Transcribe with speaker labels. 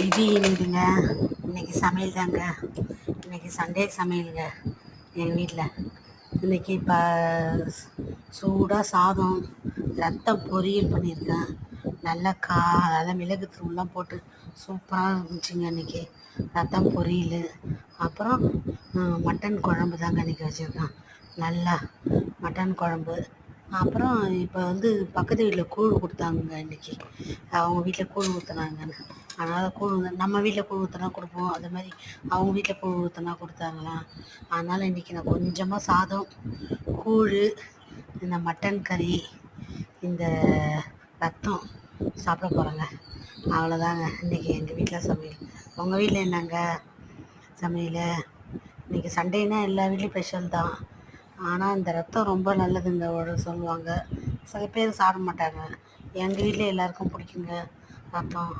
Speaker 1: இது என்னதுங்க, இன்னைக்கு சமையல் தாங்க. இன்னைக்கு சண்டே சமையலுங்க எங்கள் வீட்டில். இன்னைக்கு இப்போ சூடாக சாதம், ரத்த பொரியல் பண்ணியிருக்கேன். நல்லா மிளகு தூள்லாம் போட்டு சூப்பராக இருந்துச்சுங்க இன்னைக்கு. ரத்தம் பொரியல், அப்புறம் மட்டன் குழம்பு தாங்க இன்றைக்கி வச்சுருக்கேன். நல்லா மட்டன் குழம்பு. அப்புறம் இப்போ பக்கத்து வீட்டில் கூழ் கொடுத்தாங்க இன்றைக்கி. அவங்க வீட்டில் கூழ் ஊற்றுனாங்கன்னு, அதனால் நம்ம வீட்டில் கூழ் ஊற்றினா கொடுப்போம், அது மாதிரி அவங்க வீட்டில் கூழ் ஊற்றினா கொடுத்தாங்களாம். அதனால் இன்றைக்கி நான் கொஞ்சமாக சாதம், கூழ், இந்த மட்டன் கறி, இந்த ரத்தம் சாப்பிட போகிறேங்க. அவ்வளோதாங்க இன்றைக்கி எங்கள் வீட்டில் சமையல். உங்கள் வீட்டில் என்னங்க சமையல்? இன்றைக்கி சண்டேனா எல்லா வீட்லேயும் ஸ்பெஷல் தான். ஆனால் இந்த ரத்தம் ரொம்ப நல்லதுங்க சொல்லுவாங்க. சில பேர் சாப்பிட மாட்டாங்க. எங்கள் வீட்டில் எல்லாருக்கும் பிடிக்குங்க ரத்தம்.